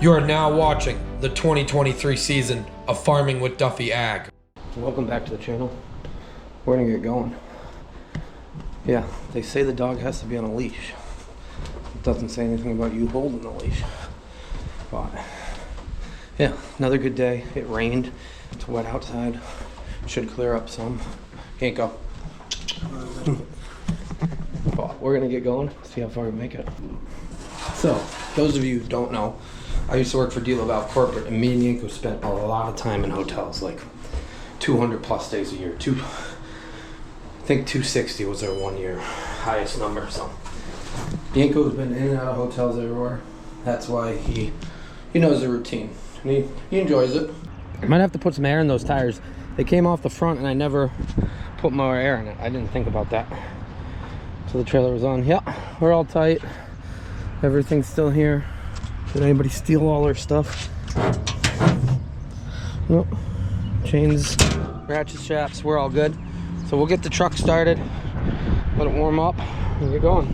You are now watching the 2023 season of Farming with Duffy Ag. Welcome back to the channel. We're gonna get going. Yeah, they say the dog has to be on a leash. It doesn't say anything about you holding the leash. But yeah, another good day. It rained. It's wet outside. Should clear up some. Can't go. But we're gonna get going. See how far we make it. So, those of you who don't know, I used to work for Deal About Corporate, and me and Yanko spent a lot of time in hotels, like 200 plus days a year. I think 260 was our 1 year highest number. So Yanko's been in and out of hotels everywhere. That's why he knows the routine, and he enjoys it. I might have to put some air in those tires. They came off the front, and I never put more air in it. I didn't think about that. So the trailer was on. Yeah, we're all tight. Everything's still here. Did anybody steal all our stuff? Nope. Chains, ratchet shafts, we're all good. So we'll get the truck started, let it warm up, and get going.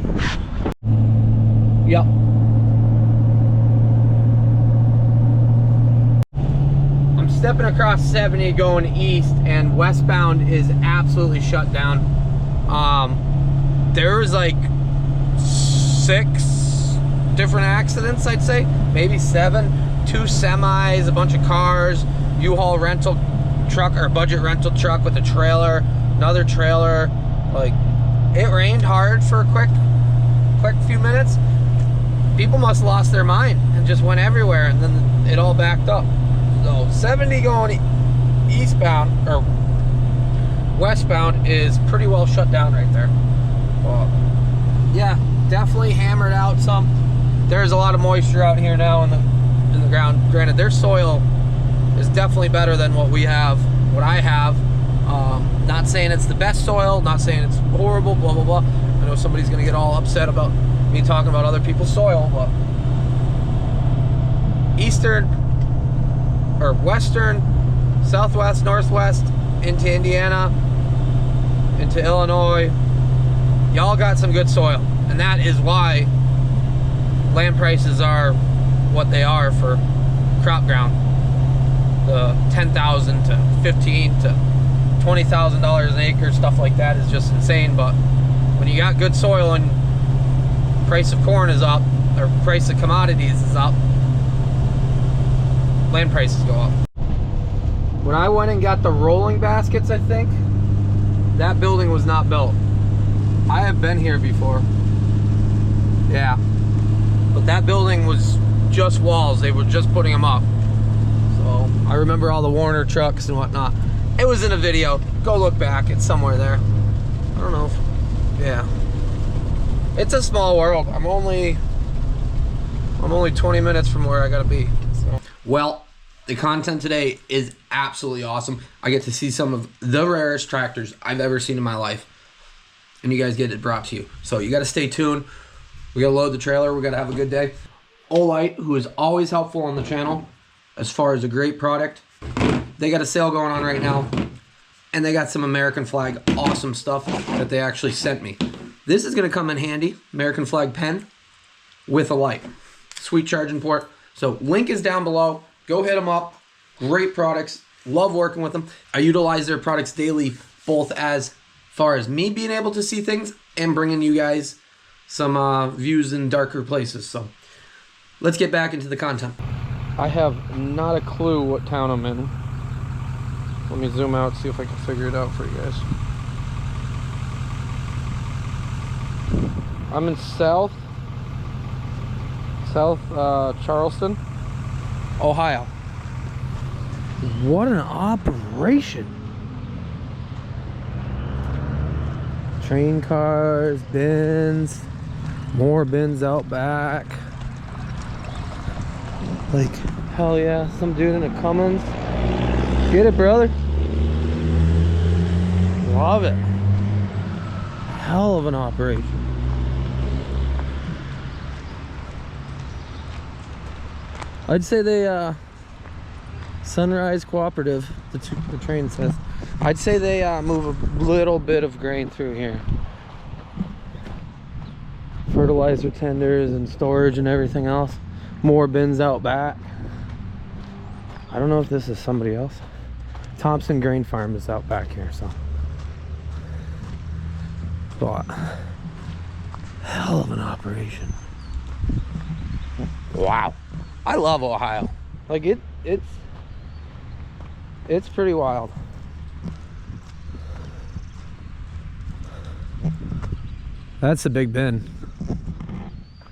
Yep. I'm stepping across 70 going east, and westbound is absolutely shut down. There was like 6 different accidents, I'd say, maybe 7. 2 semis, a bunch of cars, U-Haul rental truck or budget rental truck with a trailer, another trailer. Like, it rained hard for a quick few minutes. People must have lost their mind and just went everywhere, and then it all backed up. So 70 going eastbound or westbound is pretty well shut down right there. Well, yeah, definitely hammered out some. There's a lot of moisture out here now in the ground. Granted, their soil is definitely better than what I have. Not saying it's the best soil, not saying it's horrible, blah, blah, blah. I know somebody's gonna get all upset about me talking about other people's soil, but eastern, or western, southwest, northwest, into Indiana, into Illinois, y'all got some good soil. And that is why land prices are what they are for crop ground. The $10,000 to $15,000 to $20,000 an acre, stuff like that is just insane. But when you got good soil and price of corn is up, or price of commodities is up, land prices go up. When I went and got the rolling baskets, I think, that building was not built. I have been here before. Yeah. But that building was just walls. They were just putting them up. So I remember all the Warner trucks and whatnot. It was in a video. Go look back. It's somewhere there. I don't know. Yeah. It's a small world. I'm only 20 minutes from where I gotta be. So. Well, the content today is absolutely awesome. I get to see some of the rarest tractors I've ever seen in my life. And you guys get it brought to you. So you gotta stay tuned. We gotta load the trailer, we gotta have a good day. Olight, who is always helpful on the channel as far as a great product, they got a sale going on right now, and they got some American flag awesome stuff that they actually sent me. This is gonna come in handy, American flag pen with a light. Sweet charging port. So link is down below, go hit them up. Great products, love working with them. I utilize their products daily, both as far as me being able to see things and bringing you guys some views in darker places. So let's get back into the content. I have not a clue what town I'm in. Let me zoom out, see if I can figure it out for you guys. I'm in South Charleston, Ohio. What an operation. Train cars, bins, more bins out back. Like, hell yeah, some dude in a Cummins. Get it, brother. Love it. Hell of an operation. I'd say they, Sunrise Cooperative, the train says. I'd say they move a little bit of grain through here. Fertilizer tenders and storage and everything else. More bins out back. I don't know if this is somebody else. Thompson Grain Farm is out back here, so. But hell of an operation. Wow. I love Ohio. Like it's pretty wild. That's the big bin.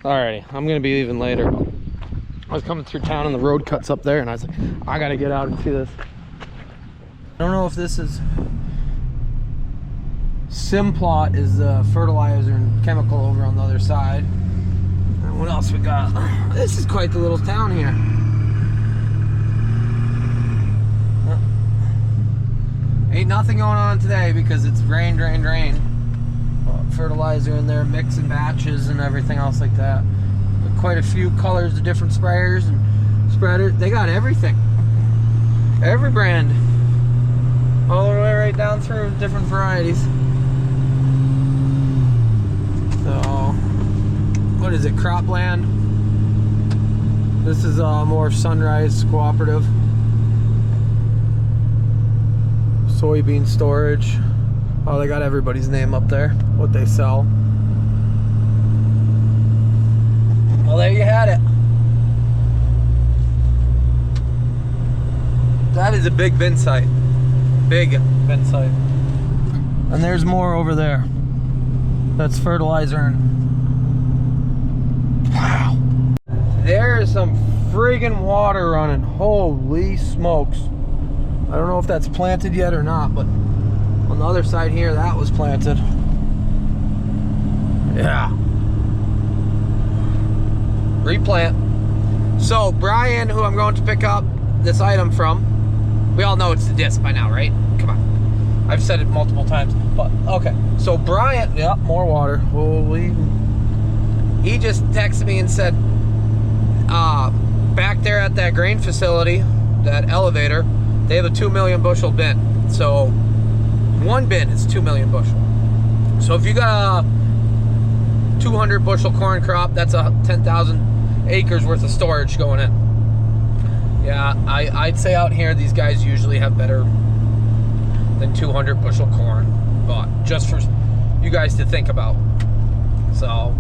Alrighty, I'm gonna be leaving later. I was coming through town and the road cuts up there and I was like, I gotta get out and see this. I don't know if this is Simplot is the fertilizer and chemical over on the other side. And what else we got? This is quite the little town here. Ain't nothing going on today because it's rain. Fertilizer in there, mixing batches and everything else like that. Quite a few colors of different sprayers and spreaders. They got everything. Every brand. All the way right down through different varieties. So, what is it? Cropland. This is more Sunrise Cooperative. Soybean storage. Oh, they got everybody's name up there, what they sell. Well, there you had it. That is a big bin site. Big bin site. And there's more over there. That's fertilizer and... Wow. There's some friggin' water running. Holy smokes. I don't know if that's planted yet or not, but on the other side here, that was planted. Yeah. Replant. So Brian, who I'm going to pick up this item from, we all know it's the disc by now, right? Come on. I've said it multiple times, but okay. So Brian, yep, more water. Holy. He just texted me and said, back there at that grain facility, that elevator, they have a 2 million bushel bin. So one bin is 2 million bushel. So if you got a 200 bushel corn crop, that's a 10,000 acres worth of storage going in. Yeah, I'd say out here these guys usually have better than 200 bushel corn, but just for you guys to think about. So,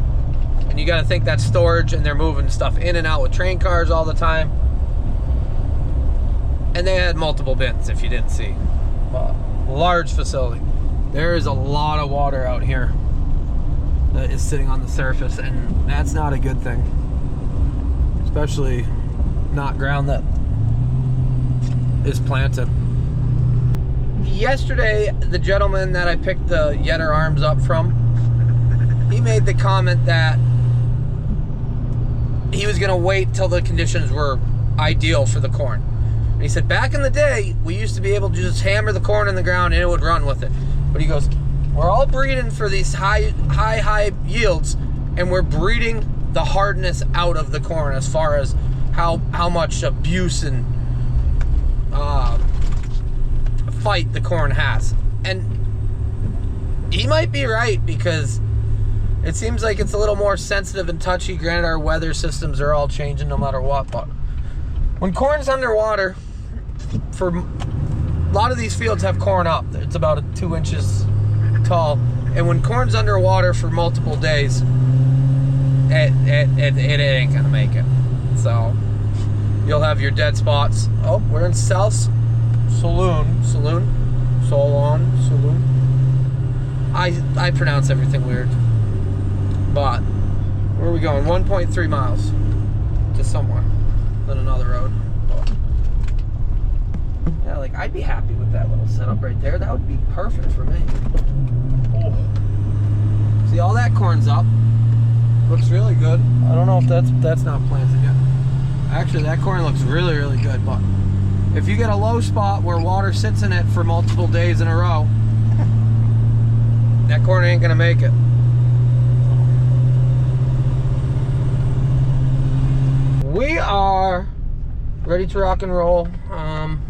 and you got to think that's storage, and they're moving stuff in and out with train cars all the time. And they had multiple bins, if you didn't see. Large facility. There is a lot of water out here that is sitting on the surface, and that's not a good thing. Especially not ground that is planted. Yesterday, the gentleman that I picked the Yetter arms up from, he made the comment that he was gonna wait till the conditions were ideal for the corn. And he said, back in the day, we used to be able to just hammer the corn in the ground and it would run with it. But he goes, we're all breeding for these high yields, and we're breeding the hardness out of the corn as far as how much abuse and fight the corn has. And he might be right, because it seems like it's a little more sensitive and touchy. Granted, our weather systems are all changing no matter what, but when corn's underwater, for a lot of these fields have corn up. It's about 2 inches tall, and when corn's underwater for multiple days, it ain't gonna make it. So you'll have your dead spots. Oh, we're in South Saloon. I pronounce everything weird. But where are we going? 1.3 miles to somewhere on another road. Yeah, like I'd be happy with that little setup right there. That would be perfect for me. Oh. See, all that corn's up. Looks really good. I don't know if that's not planted yet. Actually, that corn looks really, really good, but if you get a low spot where water sits in it for multiple days in a row, that corn ain't gonna make it. We are ready to rock and roll. I'm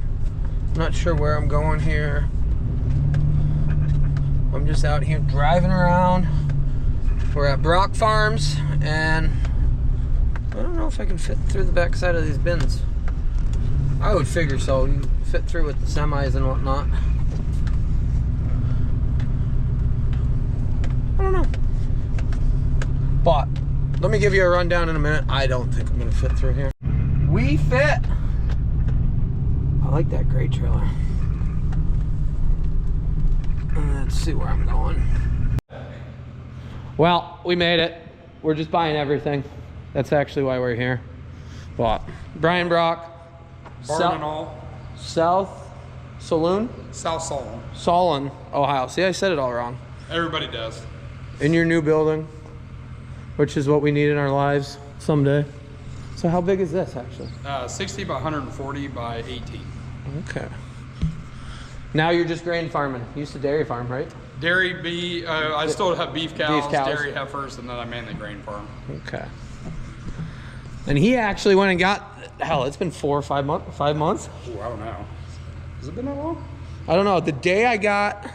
not sure where I'm going here. I'm just out here driving around. We're at Brock Farms, and I don't know if I can fit through the back side of these bins. I would figure so. You fit through with the semis and whatnot. I don't know. But let me give you a rundown in a minute. I don't think I'm gonna fit through here. We fit. I like that gray trailer. Let's see where I'm going. Well, we made it. We're just buying everything. That's actually why we're here. But Brian Brock, Barn and all. South Saloon? South Solon. Solon, Ohio. See, I said it all wrong. Everybody does. In your new building, which is what we need in our lives someday. So how big is this actually? 60 by 140 by 18. Okay. Now you're just grain farming. You used to dairy farm, right? Dairy, bee, I still have beef cows, Beef cows. dairy heifers, and then I mainly grain farm. Okay. And he actually went and got, hell, it's been 4 or 5 months. 5 months? Ooh, I don't know. Has it been that long? I don't know. The day I got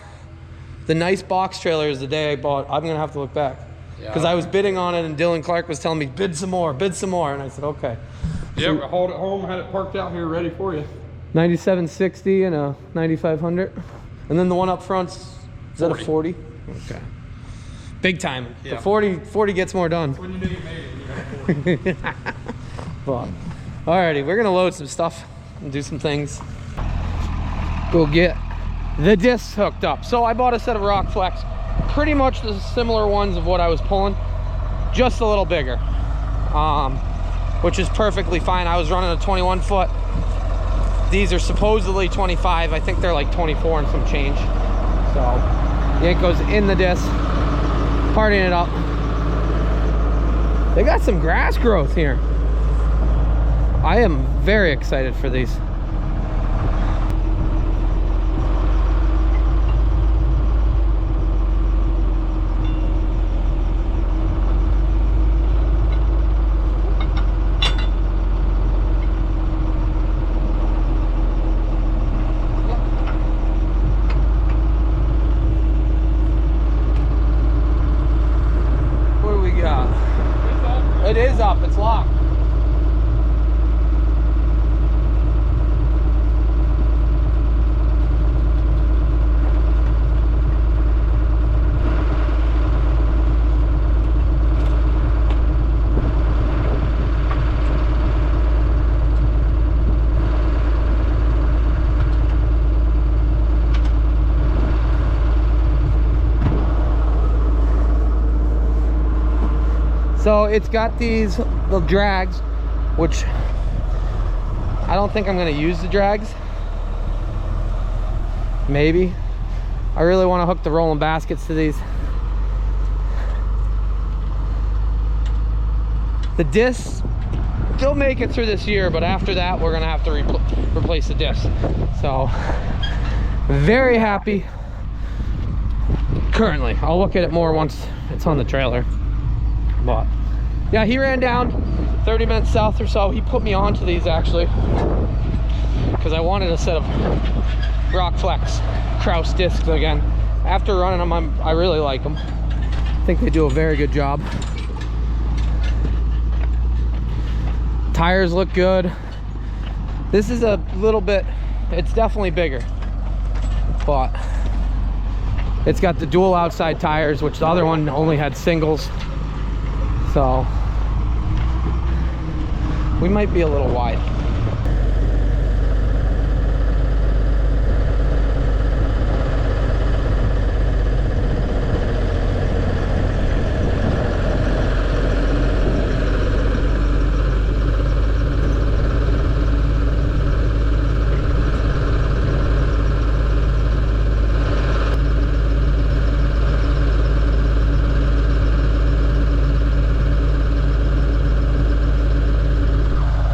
the nice box trailer is the day I bought. I'm gonna have to look back because I was bidding on it, and Dylan Clark was telling me bid some more, and I said okay. Yep, I hauled it home, had it parked out here ready for you. 9760 and a 9500, and then the one up front's is that a 40? Okay. Big time. Yeah. The 40 gets more done. When you knew you made it, you had 40. But, alrighty, we're gonna load some stuff and do some things. Go get the discs hooked up. So I bought a set of Rock Flex, pretty much the similar ones of what I was pulling, just a little bigger, which is perfectly fine. I was running a 21 foot. These are supposedly 25. I think they're like 24 and some change. So yank goes in the disc, partying it up. They got some grass growth here. I am very excited for these. It is up, it's locked. So it's got these little drags, which I don't think I'm gonna use the drags. Maybe. I really want to hook the rolling baskets to these. The discs, they'll make it through this year, but after that we're gonna have to replace the discs. So very happy currently. I'll look at it more once it's on the trailer. But yeah, he ran down 30 minutes south or so. He put me onto these actually because I wanted a set of Rock Flex Kraus discs again. After running them, I really like them. I think they do a very good job. Tires look good. This is a little bit, it's definitely bigger, but it's got the dual outside tires, which the other one only had singles. So we might be a little wide.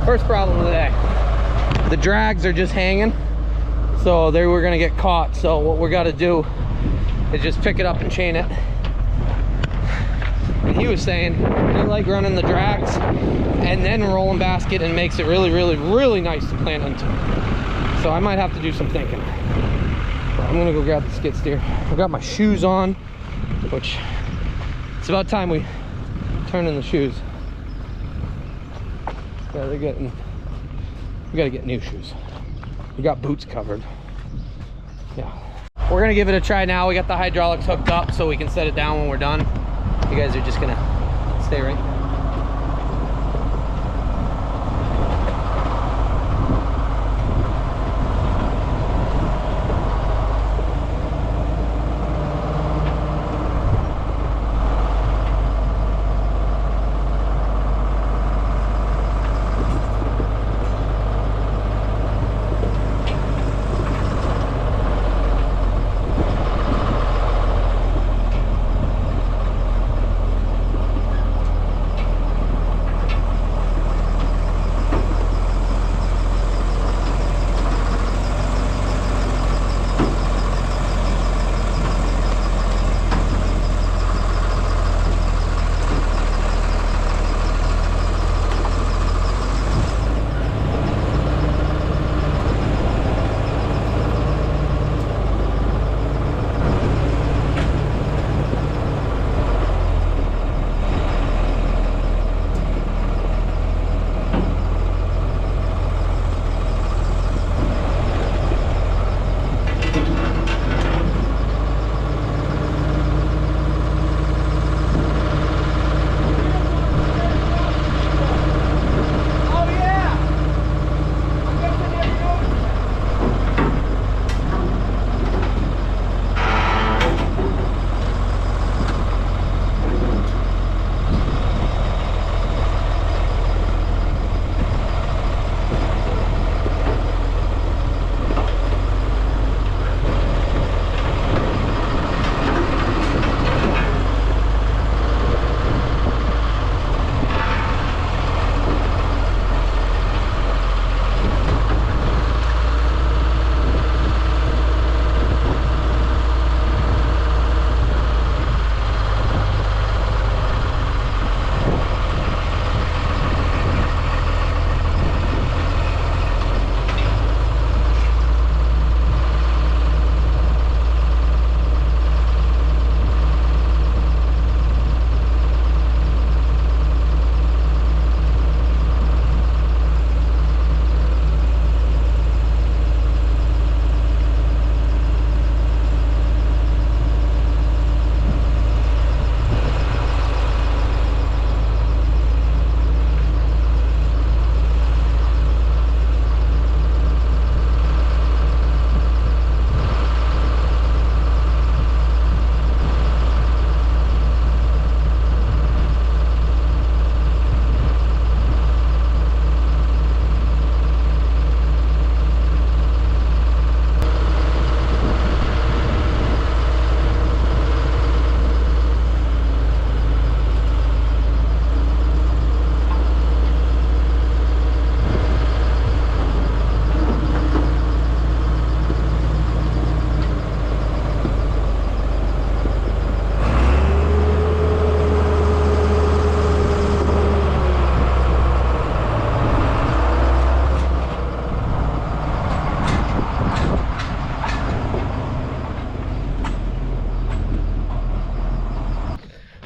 First problem of the day. The drags are just hanging, so they were gonna get caught. So what we gotta do is just pick it up and chain it. And he was saying he like running the drags and then rolling basket, and makes it really nice to plant into. So I might have to do some thinking. But I'm gonna go grab the skid steer. I've got my shoes on, which it's about time we turn in the shoes. Yeah, they're getting, we gotta get new shoes. We got boots covered. Yeah. We're gonna give it a try now. We got the hydraulics hooked up so we can set it down when we're done. You guys are just gonna stay right.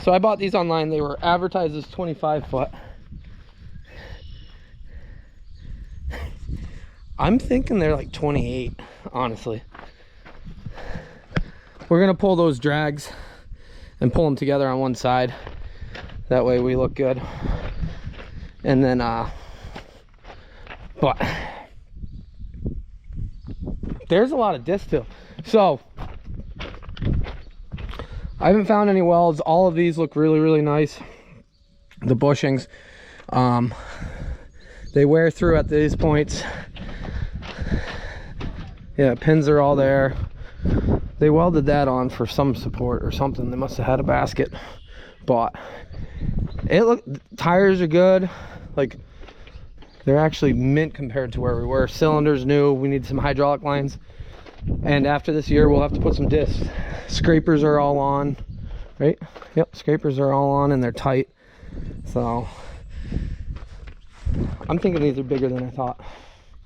So I bought these online. They were advertised as 25 foot. I'm thinking they're like 28, honestly. We're gonna pull those drags and pull them together on one side. That way we look good. And then, but there's a lot of disc too. So I haven't found any welds. All of these look really, really nice. The bushings, they wear through at these points. Yeah, pins are all there. They welded that on for some support or something. They must have had a basket. But it tires are good. Like, they're actually mint compared to where we were. Cylinders new. We need some hydraulic lines. And after this year, we'll have to put some discs. Scrapers are all on, right? Yep, scrapers are all on and they're tight. So I'm thinking these are bigger than I thought.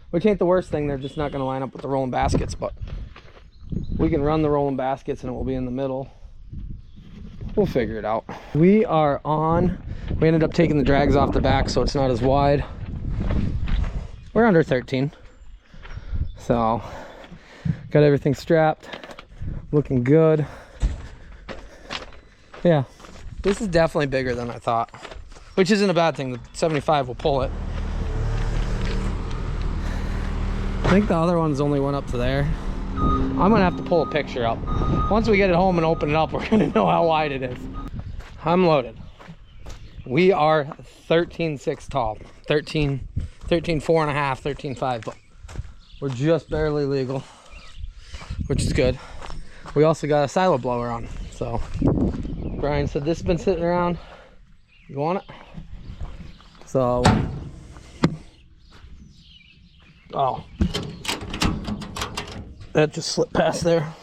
Which ain't the worst thing. They're just not going to line up with the rolling baskets, but we can run the rolling baskets and it will be in the middle. We'll figure it out. We are on. We ended up taking the drags off the back so it's not as wide. We're under 13. So, got everything strapped. Looking good. Yeah, this is definitely bigger than I thought. Which isn't a bad thing. The 75 will pull it. I think the other ones only went up to there. I'm gonna have to pull a picture up. Once we get it home and open it up, we're gonna know how wide it is. I'm loaded. We are 13.6 tall. 13, 4.5, 13.5, but we're just barely legal, which is good. We also got a silo blower on, so Brian said this has been sitting around. You want it? So, oh, that just slipped past there.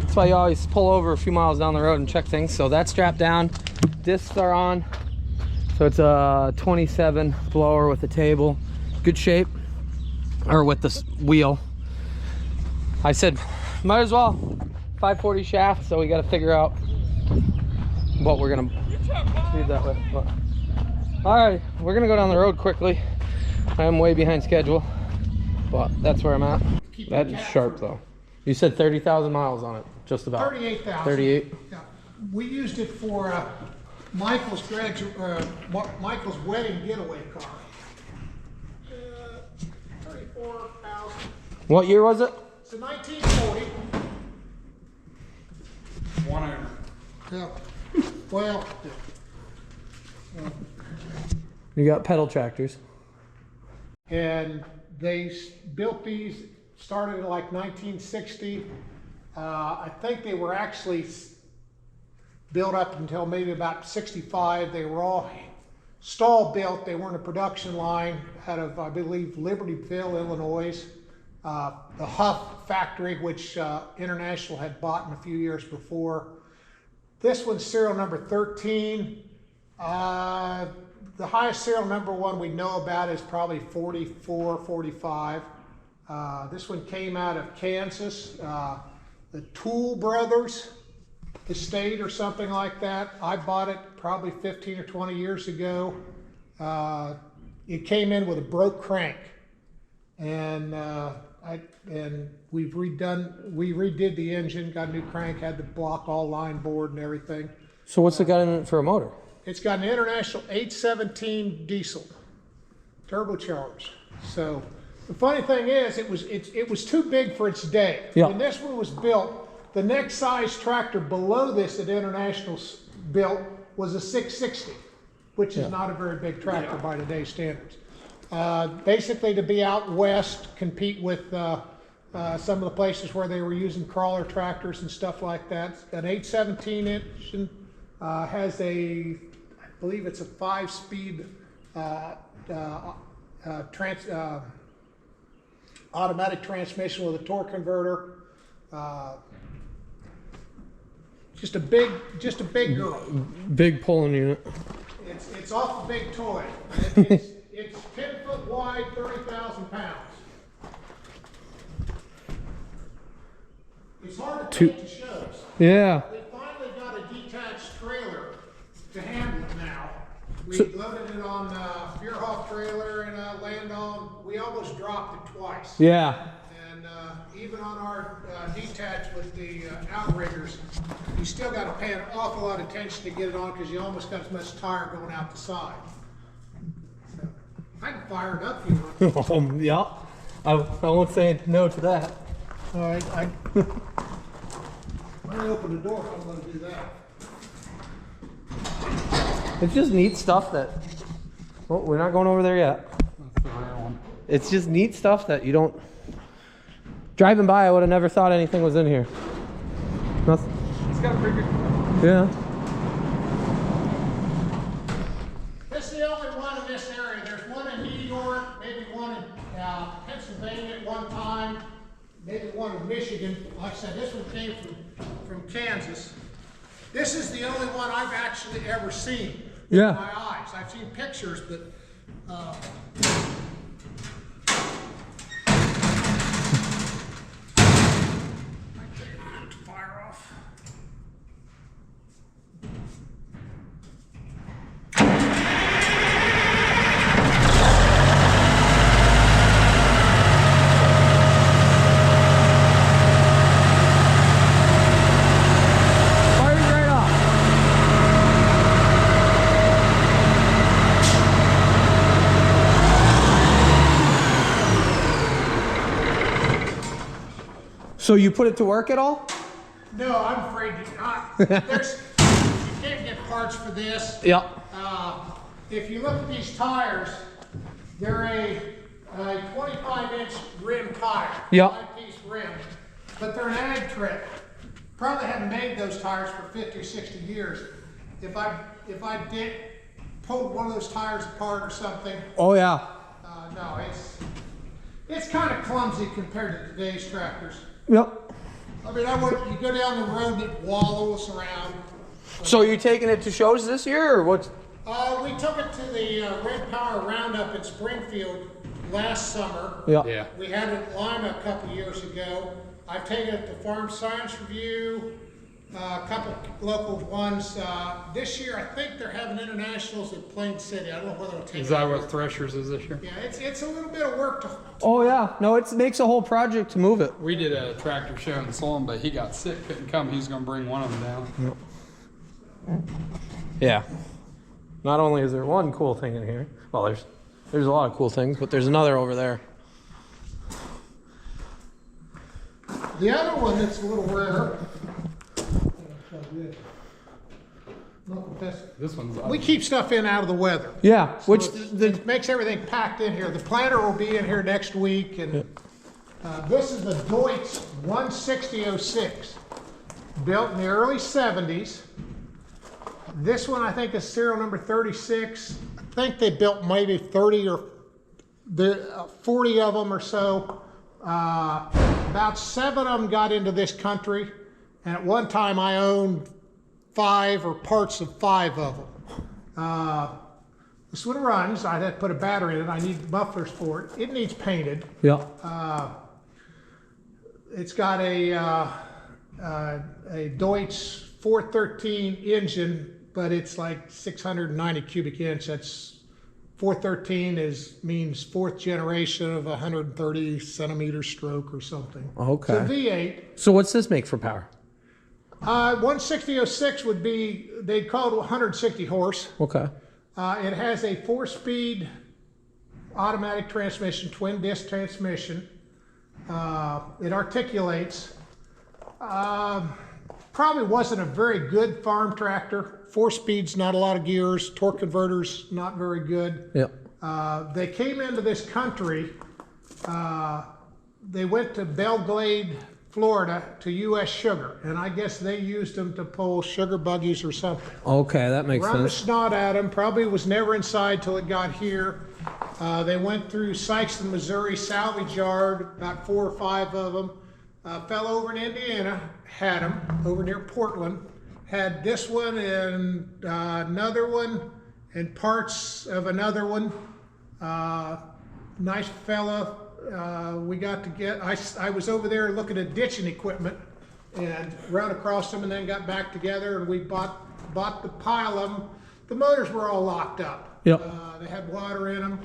That's why you always pull over a few miles down the road and check things. So that's strapped down. Discs are on. So it's a 27 blower with a table. Good shape. Or with this wheel. I said, might as well. 540 shaft, so we got to figure out what we're going to speed that with. But, all right, we're going to go down the road quickly. I am way behind schedule, but that's where I'm at. That is sharp, though. You said 30,000 miles on it, just about. 38,000. 38? Yeah. We used it for Michael's Michael's wedding getaway car. 34,000. What year was it? It's a 1940. One owner. Yeah. Well, You got pedal tractors. and they built these, started in like 1960. I think they were actually built up until maybe about 65. They were all stall built. They weren't a production line out of, I believe, Libertyville, Illinois. The Huff factory, which International had bought in a few years before. This one's serial number 13. The highest serial number one we know about is probably 44, 45. This one came out of Kansas. The Tool Brothers estate or something like that. I bought it probably 15 or 20 years ago. It came in with a broke crank, and we redid the engine, got a new crank, had the block all line board and everything. So what's it got in it for a motor? It's got an International 817 diesel, turbocharged. So the funny thing is, it was too big for its day. Yeah. When this one was built, the next size tractor below this that International built was a 660, which is not a very big tractor by today's standards. Basically to be out west, compete with some of the places where they were using crawler tractors and stuff like that. An 817 engine has I believe it's a 5-speed automatic transmission with a torque converter. Just a big girl. Big pulling unit. It's off the big toy. It's 10 foot wide, 30,000 pounds. It's hard to take to shows. Yeah. We finally got a detached trailer to handle it now. We loaded it on a Beerhoff trailer and land on. We almost dropped it twice. Yeah. And even on our detached with the outriggers, you still got to pay an awful lot of attention to get it on because you almost got as much tire going out the side. So, I can fire it up if you want. Yeah. I won't say no to that. All right, when I open the door, I'm going to do that. It's just neat stuff that, well, we're not going over there yet. That's the real one. It's just neat stuff that you don't, driving by I would have never thought anything was in here. Nothing. It's got a pretty good. Yeah. This is the only one in this area. There's one in New York, maybe one in Pennsylvania at one time, maybe one in Michigan. Like I said, this one came from Kansas. This is the only one I've actually ever seen with my eyes. I've seen pictures, but fire off. So you put it to work at all? No, I'm afraid you can't get parts for this. Yeah. If you look at these tires, they're a 25-inch rim tire. Yep. 5-piece rim. But they're an ag trip. Probably haven't made those tires for 50 or 60 years. If I pulled one of those tires apart or something, Oh yeah. no, it's kind of clumsy compared to today's tractors. Yep. I mean, you go down the road and it wallows around. So you taking it to shows this year, or what? We took it to the Red Power Roundup in Springfield last summer. Yeah. We had it at Lima a couple years ago. I've taken it to Farm Science Review, a couple local ones. This year, I think they're having internationals at Plain City. I don't know whether it'll take. Is that what Threshers is this year? Yeah, it's a little bit of work to. Oh yeah. No, it makes a whole project to move it. We did a tractor show in Solon, but he got sick, couldn't come. He was going to bring one of them down. Yeah. Not only is there one cool thing in here, well, there's a lot of cool things, but there's another over there. The other one that's a little rare. This one's We keep stuff in out of the weather. Yeah. Which It makes everything packed in here. The planter will be in here next week, and this is the Deutz 16006, built in the early 70s. This one I think is serial number 36. I think they built maybe 30 or 40 of them or so. About 7 of them got into this country, and at one time I owned 5 or parts of 5 of them. This one runs. I had to put a battery in it. I need mufflers for it. It needs painted. yeah. It's got a Deutz 413 engine, but it's like 690 cubic inch. That's 413 means 4th generation of 130 centimeter stroke or something. Okay. It's a V8. So what's this make for power? 16006 would be, they'd call it 160 horse. Okay. It has a 4-speed automatic transmission, twin disc transmission. It articulates. Probably wasn't a very good farm tractor. 4 speeds, not a lot of gears. Torque converters, not very good. Yeah. They came into this country. They went to Belglade, Florida, to U.S. Sugar, and I guess they used them to pull sugar buggies or something. Okay, that makes Run the sense. snot at them. Probably was never inside till it got here. They went through Sykeston, Missouri salvage yard, about 4 or 5 of them. Fell over in Indiana, had them over near Portland. Had this one and another one and parts of another one. Nice fella. We got to get, I was over there looking at ditching equipment and ran across them and then got back together, and we bought the pile of them. The motors were all locked up. Yep. They had water in them.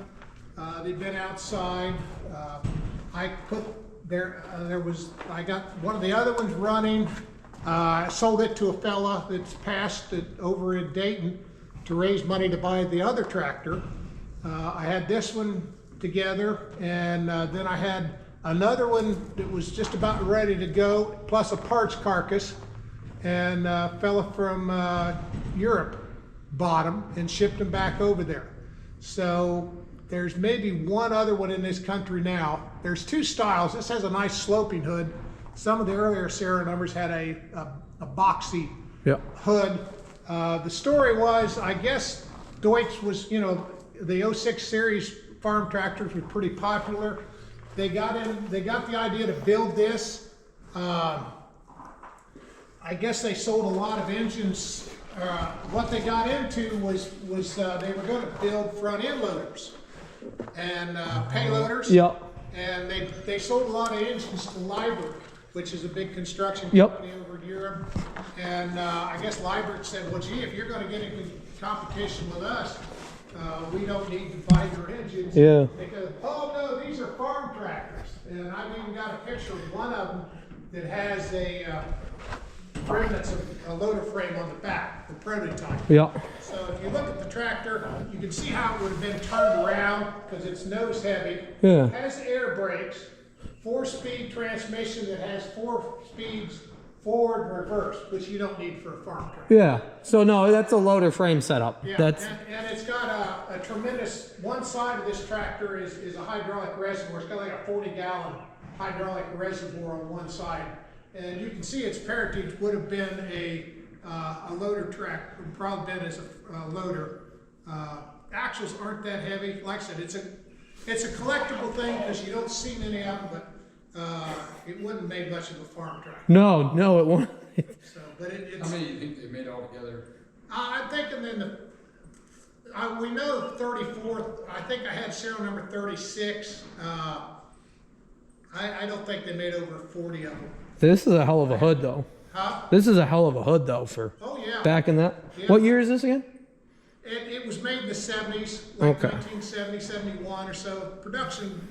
They'd been outside. I put I got one of the other ones running. I sold it to a fella that's passed it over in Dayton to raise money to buy the other tractor. I had this one together, and then I had another one that was just about ready to go, plus a parts carcass, and a fella from Europe bought them and shipped them back over there. So there's maybe one other one in this country now. There's 2 styles. This has a nice sloping hood. Some of the earlier serial numbers had a boxy hood. The story was, I guess Deutz was, the 06 series farm tractors were pretty popular. They got the idea to build this. I guess they sold a lot of engines. What they got into was they were going to build front end loaders and payloaders. Yep. And they sold a lot of engines to Liebert, which is a big construction Yep. company over in Europe. And I guess Liebert said, well, gee, if you're going to get into competition with us, we don't need to buy your engines. Yeah. Because, oh no, these are farm tractors. And I've even got a picture of one of them that has a frame that's a loader frame on the back, the prototype. Yeah. So if you look at the tractor, you can see how it would have been turned around because it's nose heavy. Yeah. Has air brakes, 4-speed transmission that has 4 speeds forward and reverse, which you don't need for a farm tractor. Yeah. So no, that's a loader frame setup. Yeah, That's and it's got a tremendous, one side of this tractor is a hydraulic reservoir. It's got like a 40-gallon hydraulic reservoir on one side. And you can see its parentage would have been a loader tractor, would probably been as a loader. Axles aren't that heavy. Like I said, it's a collectible thing because you don't see many of them, but it wouldn't have made much of a farm tractor. no, it won't. So, but it's. How many do you think they made altogether? I'm thinking we know 34th. I think I had serial number 36. I don't think they made over 40 of them. This is a hell of a hood, though. Huh? This is a hell of a hood, though, for Oh yeah. back in that. Yeah. What year is this again? It was made in the 70s, like Okay. 1970, 71 or so. Production,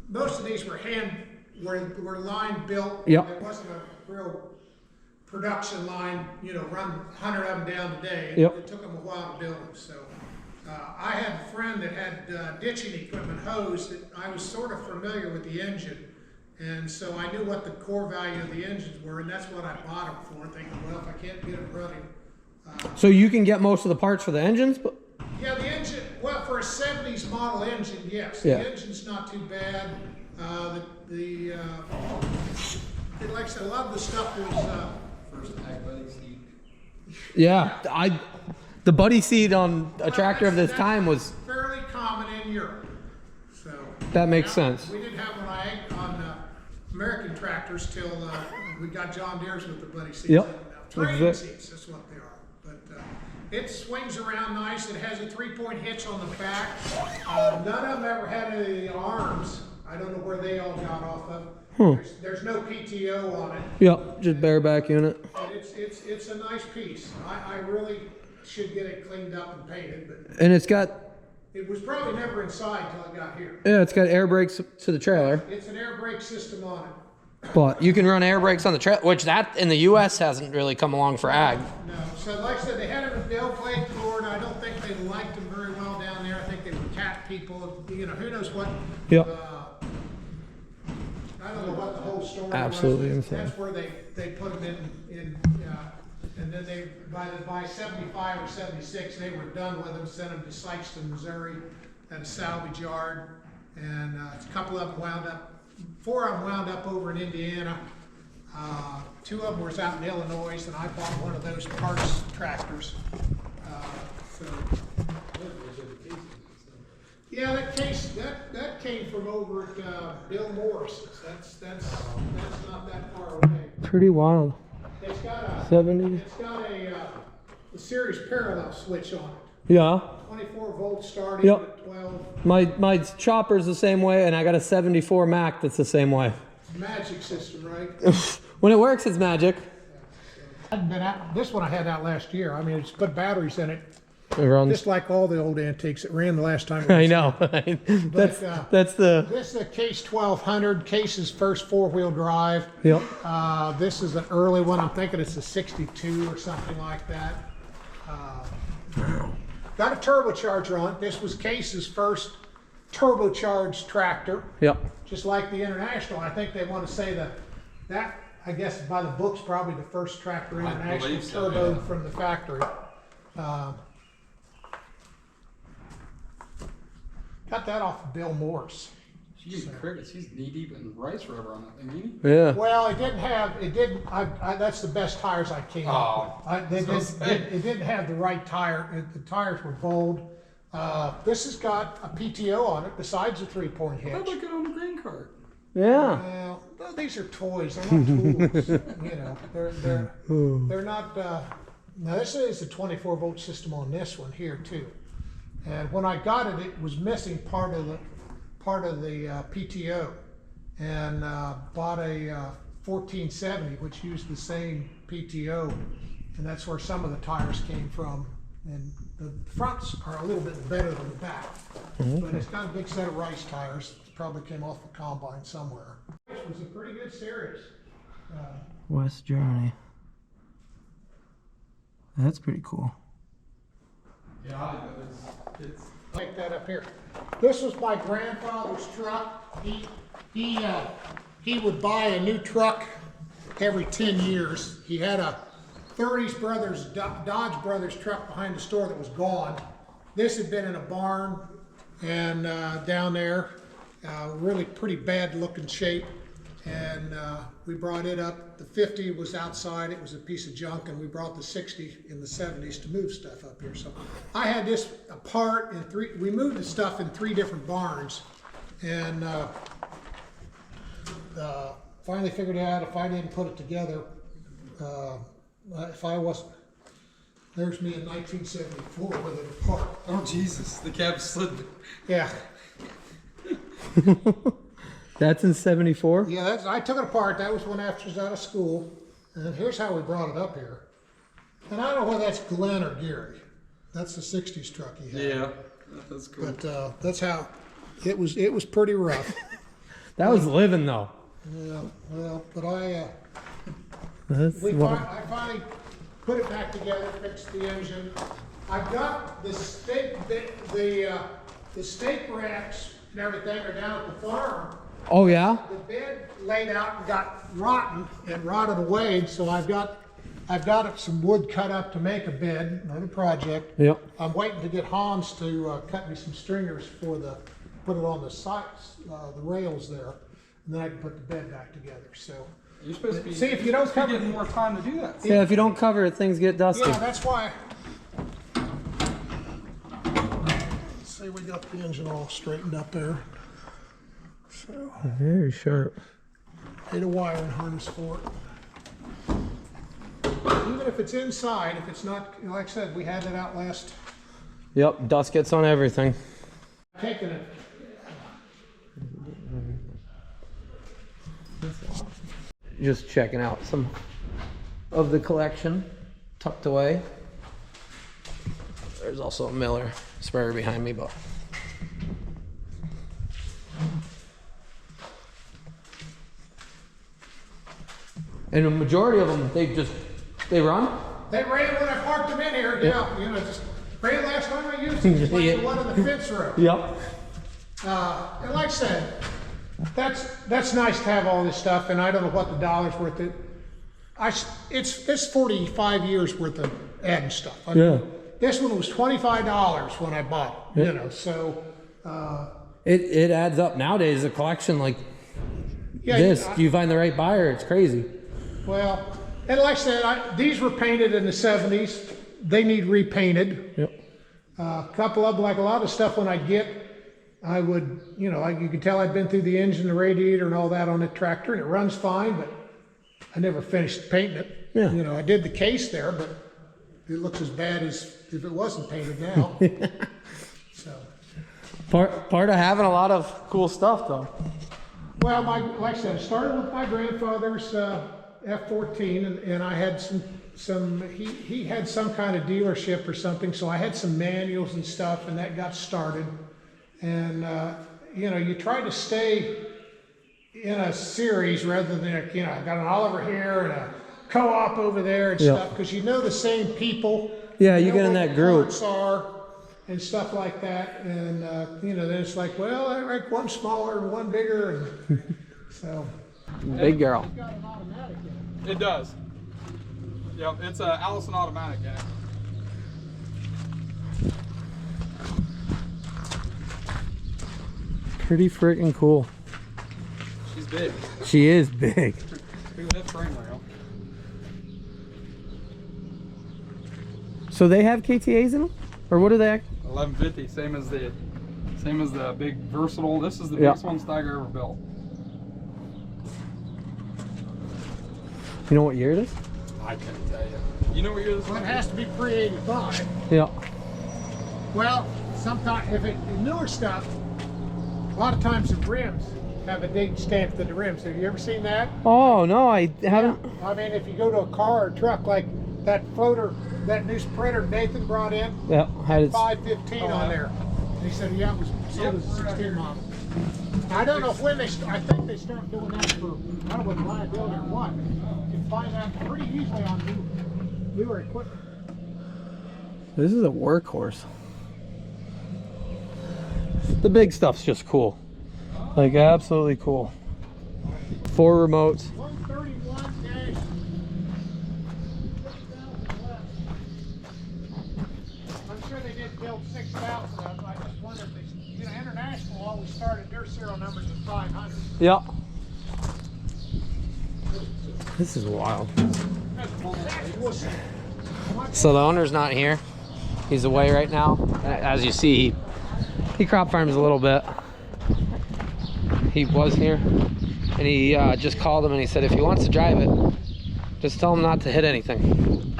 most of these were were line built. Yep. There wasn't a real production line, run 100 of them down today. Yep. It took them a while to build them. So I had a friend that had ditching equipment, hose, that I was sort of familiar with the engine. And so I knew what the core value of the engines were, and that's what I bought them for, thinking, well, if I can't get them running. So you can get most of the parts for the engines, but Yeah, the engine, well, for a 70s model engine, yes. Yeah. The engine's not too bad. Like I said, a lot of the stuff was, First ag buddy seat. yeah, the buddy seat on a tractor of this that's time was fairly common in Europe. So that makes yeah, sense. we didn't have one on American tractors till we got John Deere's with the buddy seats. Yep. Training Exact- seats, that's what they are. But it swings around nice. It has a 3-point hitch on the back. None of them ever had any of the arms. I don't know where they all got off of. There's no PTO on it. Yep, just bareback unit. But it's a nice piece. I really should get it cleaned up and painted, but And it's got it was probably never inside till I got here. yeah, it's got air brakes to the trailer, It's an air brake system on it. but you can run air brakes on the trailer, which that in the U.S. hasn't really come along for ag. No, so like I said, they had it in Del Clay, Florida. I don't think they liked them very well down there. I think they were cat people. Who knows what. Yep. I don't know what the whole story Absolutely was. insane. That's where they put them in and then they by 75 or 76 they were done with them. Sent them to Sykeston, Missouri, at a salvage yard, and a couple of them wound up. 4 of them wound up over in Indiana. 2 of them was out in Illinois, and I bought one of those parts tractors. Yeah, that came from over at Bill Morris's. That's not that far away. Pretty wild. It's got a 70s. It's got a series parallel switch on it. Yeah. 24 volt starting Yep. at 12. My chopper's the same way, and I got a 74 Mac that's the same way. Magic system, right? When it works, it's magic. Hadn't been out. This one I had out last year. I mean, it's put batteries in it, It runs. just like all the old antiques. It ran the last time. I know. that's the. This is a Case 1200. Case's first 4-wheel drive. Yep. This is an early one. I'm thinking it's a 62 or something like that. Got a turbocharger on it. This was Case's first turbocharged tractor, Yep. just like the International. I think they want to say that I guess by the books, probably the first tractor International believe so, turbo yeah. from the factory. Got that off of Bill Morse. She's getting crickets. He's knee deep in rice rubber on that thing, ain't Yeah. Well, it didn't. That's the best tires I came up with. It didn't have the right tire. The tires were bold. This has got a PTO on it besides a 3-point he? hitch. How'd I get on the grain cart? Yeah. Well, these are toys. They're not tools. They're not. Now this is a 24 volt system on this one here too. And when I got it, it was missing part of the PTO, and bought a 1470, which used the same PTO, and that's where some of the tires came from. And the fronts are a little bit better than the back, but it's got a big set of rice tires. It probably came off a combine somewhere. This was a pretty good series. West Germany. That's pretty cool. Yeah, it's Take that up here. This was my grandfather's truck. He he would buy a new truck every 10 years. He had a 30s Brothers, Dodge Brothers truck behind the store that was gone. This had been in a barn and down there, really pretty bad looking shape. And we brought it up. The 50 was outside, it was a piece of junk, and we brought the 60 in the 70s to move stuff up here. So I had this apart in we moved the stuff in 3 different barns, and finally figured out if I didn't put it together, if I wasn't, there's me in 1974 with it apart. Oh Jesus, the cab slid. Yeah. That's in 74? Yeah, I took it apart. That was when after I was out of school. And here's how we brought it up here. And I don't know whether that's Glenn or Gary. That's the 60s truck he had. Yeah, that's cool. But that's how it was. It was pretty rough. That was living though. Yeah, well, but I finally put it back together, fixed the engine. I've got the stake racks and everything are down at the farm. Oh yeah? The bed laid out and got rotten and rotted away, so I've got some wood cut up to make a bed, another project. Yep. I'm waiting to get Hans to cut me some stringers for put it on the sides, the rails there, and then I can put the bed back together. So You're supposed to be. see if you don't cover getting more time to do that. Yeah, if you don't cover it, things get dusty. Yeah, that's why. Let's see, we got the engine all straightened up there. So, Very sharp. need a wiring harness for it. Even if it's inside, if it's not, like I said, we had it out last. Yep, dust gets on everything. Taking it. Just checking out some of the collection tucked away. There's also a Miller sprayer behind me, but and the majority of them, they run. They ran when I parked them in here. Yeah, you know, just ran last time I used it. Just like the one in the fence row. Yep. And like I said, that's nice to have all this stuff, and I don't know what the dollar's worth. It's 45 years worth of adding stuff. I mean, this one was $25 when I bought it. You know, so it adds up nowadays. A collection like yeah, this, you find the right buyer, it's crazy. Well, and like I said, these were painted in the 70s. They need repainted. Yep. A couple of them, like a lot of stuff when I get, I would, you know, you could tell I'd been through the engine, the radiator, and all that on the tractor, and it runs fine, but I never finished painting it. Yeah. You know, I did the case there, but it looks as bad as if it wasn't painted now. So. Part of having a lot of cool stuff, though. Well, like I said, it started with my grandfather's F-14, and I had he had some kind of dealership or something, so I had some manuals and stuff, and that got started. And, you know, you try to stay in a series rather than, you know, I got an Oliver here and a Co-op over there and stuff, because you know the same people. Yeah, you get in that group. Are and stuff like that, and you know, then it's like, well, I like one smaller and one bigger, and so. Big girl. It's got an automatic in it. It does. Yep, it's a Allison automatic in it. Pretty freaking cool. She's big. She is big. Look at that frame rail. So they have KTAs in them, or what do they? 1150, same as the big versatile. This is the biggest one Steiger ever built. You know what year it is? I couldn't tell you. You know what year this Well, one it has to be pre-85. Yeah. Well, sometimes if it newer stuff, a lot of times the rims have a date stamped to the rims. Have you ever seen that? Oh no, I haven't. I mean, if you go to a car or truck like that floater, that new Sprinter Nathan brought in, Yeah, had it. 515 on there. And he said, yeah, it was sold as a 16 model. I don't know when I think they started doing that for, I don't know what liability or what. You can find that pretty easily on newer equipment. This is a workhorse. The big stuff's just cool. Like absolutely cool. 4 remotes. 131 I'm sure they did build 6,000 of them. I just wonder if they, you know, International always started their serial numbers at 500. Yep. This is wild. So the owner's not here. He's away right now. As you see, he crop farms a little bit. He was here, and he just called him and he said if he wants to drive it, just tell him not to hit anything.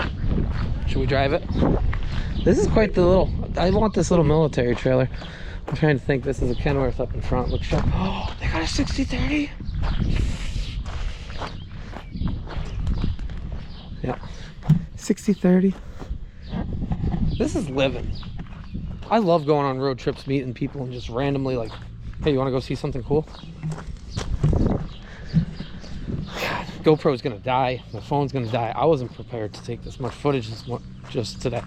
Should we drive it? This is quite the little, I want this little military trailer. I'm trying to think. This is a Kenworth up in front. Look sharp. Oh, they got a 60/30. Yeah, 60/30. This is living. I love going on road trips, meeting people, and just randomly like, hey, you want to go see something cool? God, GoPro's gonna die. My phone's gonna die. I wasn't prepared to take this much footage just today.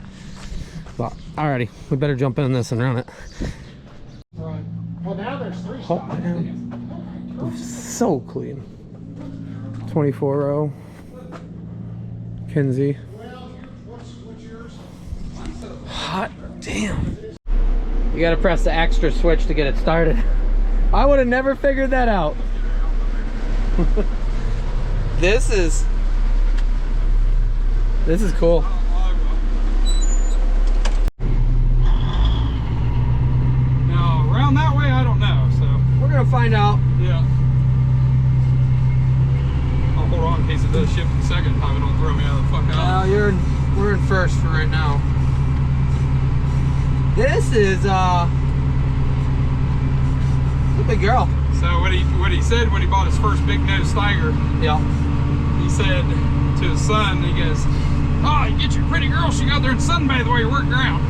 But alrighty, we better jump in this and run it. Right. Well, now there's 3 Oh, stocks. man. So clean. 24 row. Kinsey. Well, what's yours? Hot damn. You gotta press the extra switch to get it started. I would have never figured that out. This is cool. Now, around that way, I don't know, so. We're gonna find out. Yeah. I'll hold on in case it does shift in a second. Probably don't throw me out of the fuck out. Well, we're in first for right now. This is a big girl. So what he said when he bought his first big nose tiger, Yeah. he said to his son, he goes, "Oh, you get your pretty girl, she go out there and sunbathe while you're working around."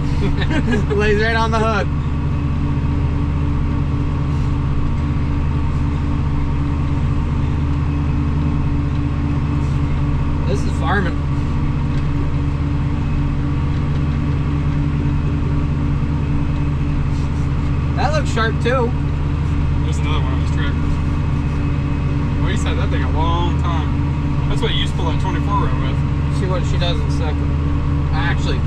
Lays right on the hood. This is farming. That looks sharp too. There's another one on his tractor. Well, he's had that thing a long time. That's what he used to pull that 24 row with. See what she does in a second. Actually,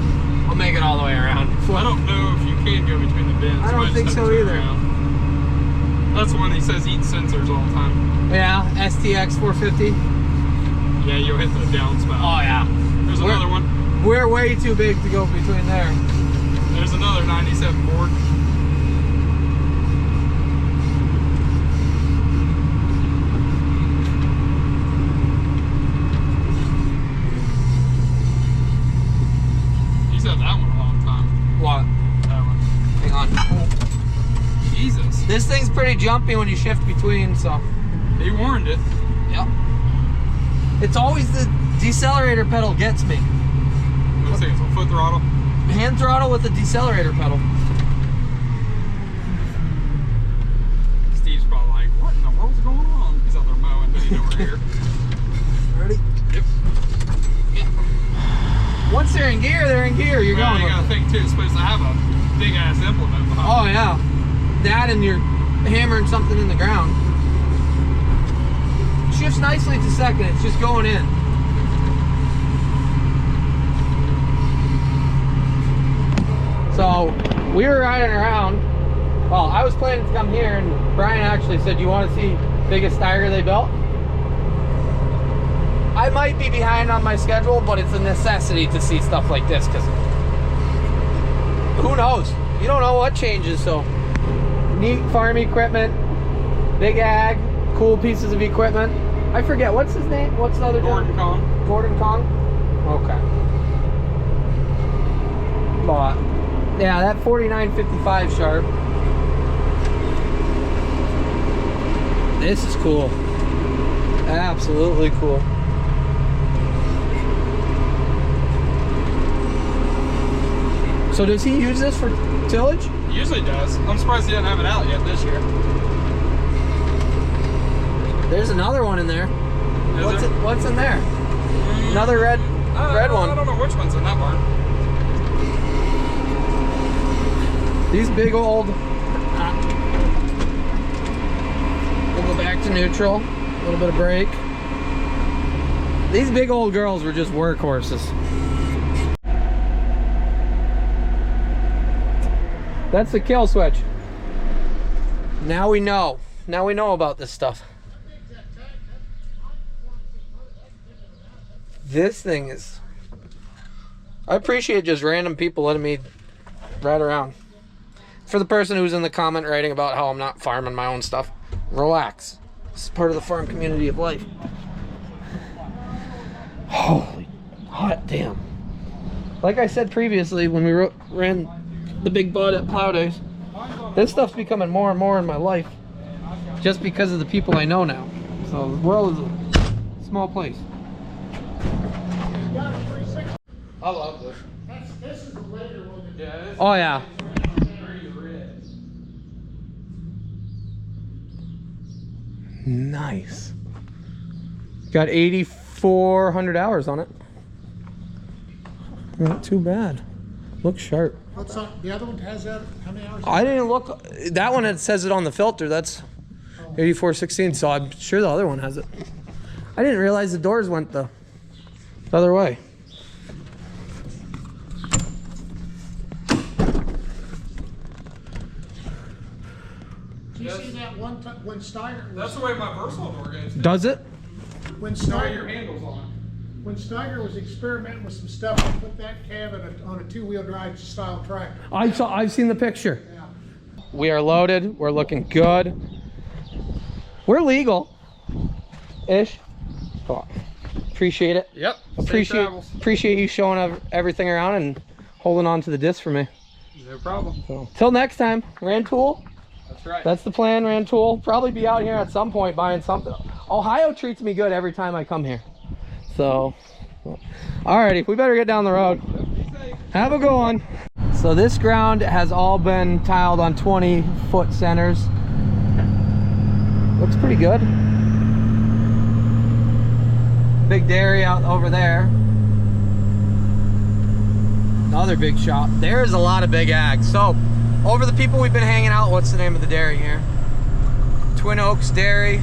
I'll make it all the way around. I don't know if you can go between the bins. I don't You might think just so have to turn either. around. That's the one he says eats sensors all the time. Yeah, STX 450. Yeah, you'll hit the downspout. Oh yeah. There's another one. We're way too big to go between there. There's another 97 Ford. He's had that one a long time. What? That one. Hang on. Jesus. This thing's pretty jumpy when you shift between, so. He warned it. Yep. It's always the decelerator pedal gets me. Let's see, it's a foot throttle. Hand throttle with the decelerator pedal. Steve's probably like, what in the world's going on? He's out there mowing, but he know we're here. Ready? Yep. Yep. Once they're in gear, they're in gear. You're Well, going you with gotta think too, it's supposed to have a big ass implement behind Oh yeah. That and you're hammering something in the ground. Shifts nicely to second, it's just going in. So we were riding around. Well, I was planning to come here and Brian actually said, you want to see biggest tiger they built? I might be behind on my schedule, but it's a necessity to see stuff like this because who knows? You don't know what changes, so neat farm equipment, big ag, cool pieces of equipment. I forget, what's his name? What's the other Gordon gentleman? Kong. Gordon Kong? Okay. But, yeah, that 4955 sharp. This is cool. Absolutely cool. So does he use this for tillage? He usually does. I'm surprised he didn't have it out yet this year. There's another one in there. Is there? What's in there? Another red one. I don't know which one's in that barn. These big old. We'll go back to neutral. A little bit of brake. These big old girls were just workhorses. That's the kill switch. Now we know. Now we know about this stuff. This thing is... I appreciate just random people letting me ride around. For the person who's in the comment writing about how I'm not farming my own stuff, relax. It's part of the farm community of life. Holy hot damn. Like I said previously when we ran the big bud at plow days, this stuff's becoming more and more in my life just because of the people I know now. So the world is a small place. I love this. This is the later one. Yeah, Oh yeah. Nice. Got 8,400 hours on it. Not too bad. Looks sharp. What's on, the other one has that? How many hours? I didn't look. That one, it says it on the filter. That's 8416. So I'm sure the other one has it. I didn't realize the doors went the other way. Do you see that one when Steiger That's was, the way my versatile door goes. Does it? when The way your Steiger handle's on. when Steiger was experimenting with some stuff, he put that cab on a two-wheel drive style tractor. I've seen the picture. Yeah. We are loaded. We're looking good. We're legal ish. Oh, appreciate it. Yep. Safe travels. Appreciate you showing everything around and holding on to the disc for me. No problem. So till next time, Rantoul. That's right. That's the plan, Rantoul. Probably be out here at some point buying something. Ohio treats me good every time I come here. So, alrighty, we better get down the road. Have a good one. So this ground has all been tiled on 20-foot centers. Looks pretty good. Big dairy out over there. Another big shop. There's a lot of big ag. So, over the people we've been hanging out, what's the name of the dairy here? Twin Oaks Dairy.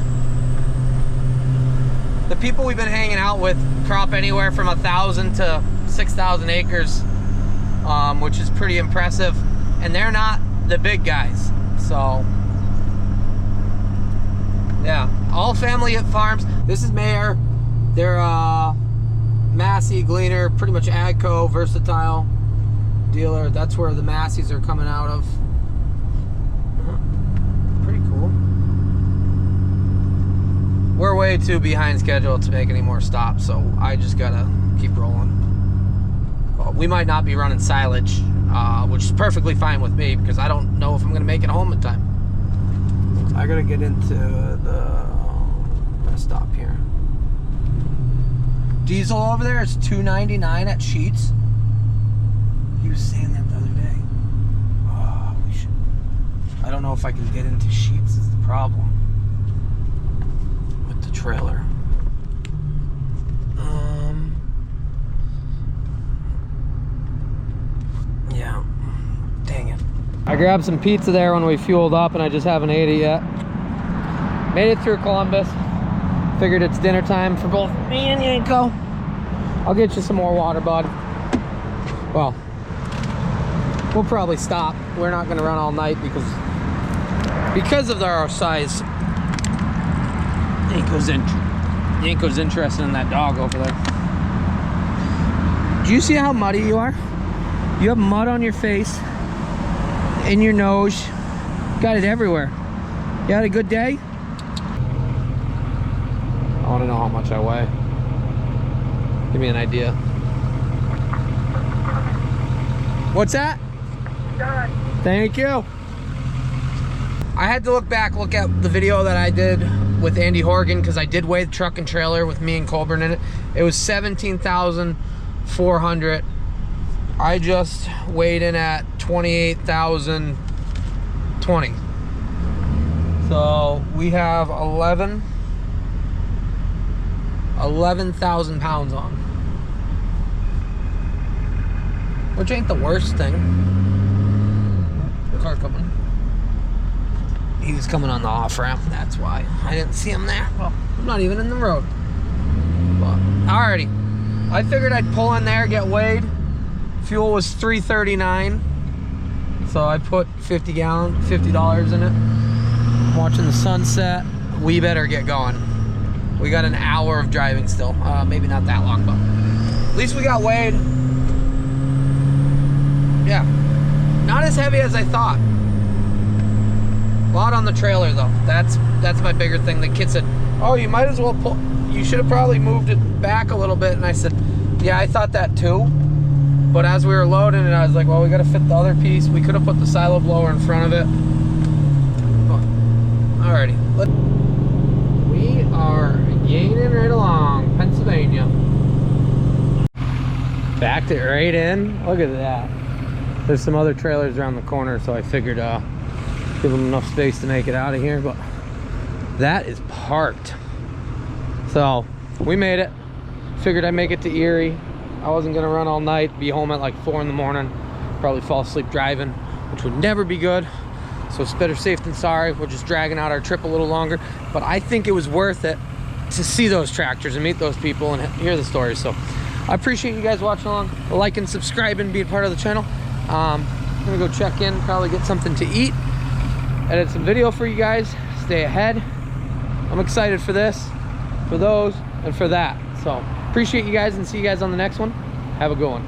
The people we've been hanging out with crop anywhere from 1,000 to 6,000 acres, which is pretty impressive. And they're not the big guys. So, yeah, all family farms. This is Mayor. They're Massey, Gleaner, pretty much Agco, versatile dealer. That's where the Masseys are coming out of. Pretty cool. We're way too behind schedule to make any more stops, so I just gotta keep rolling. Well, we might not be running silage, which is perfectly fine with me because I don't know if I'm gonna make it home in time. I gotta get into the stop here. Diesel over there is $2.99 at Sheetz. He was saying that the other day. Oh, we should. I don't know if I can get into Sheetz is the problem with the trailer. Yeah. Dang it. I grabbed some pizza there when we fueled up, and I just haven't ate it yet. Made it through Columbus. Figured it's dinner time for both me and Yanko. I'll get you some more water, bud. Well, we'll probably stop. We're not gonna run all night because of our size. Yanko's interested in that dog over there. Do you see how muddy you are? You have mud on your face, in your nose, got it everywhere. You had a good day? I want to know how much I weigh. Give me an idea. What's that? Done. Thank you. I had to look at the video that I did with Andy Horgan because I did weigh the truck and trailer with me and Colburn in it. It was 17,400. I just weighed in at 28,020. So we have 11,000 pounds on, which ain't the worst thing. Car coming. He was coming on the off-ramp, that's why. I didn't see him there. Well, I'm not even in the road. But, alrighty. I figured I'd pull in there, get weighed. Fuel was $3.39. So I put $50 in it. I'm watching the sunset. We better get going. We got an hour of driving still. Maybe not that long, but at least we got weighed. Yeah, not as heavy as I thought. A lot on the trailer though. That's my bigger thing. The kid said, oh, you might as well pull, you should have probably moved it back a little bit. And I said, yeah, I thought that too. But as we were loading it, I was like, well, we got to fit the other piece. We could have put the silo blower in front of it. Alrighty. We are gaining right along, Pennsylvania. Backed it right in. Look at that. There's some other trailers around the corner, so I figured give them enough space to make it out of here. But that is parked. So we made it. Figured I'd make it to Erie. I wasn't gonna run all night, be home at like 4 in the morning, probably fall asleep driving, which would never be good. So it's better safe than sorry. We're just dragging out our trip a little longer, but I think it was worth it to see those tractors and meet those people and hear the stories. So I appreciate you guys watching along, liking, subscribing, being part of the channel. I'm gonna go check in, probably get something to eat, edit some video for you guys, stay ahead. I'm excited for this, for those, and for that. So appreciate you guys and see you guys on the next one. Have a good one.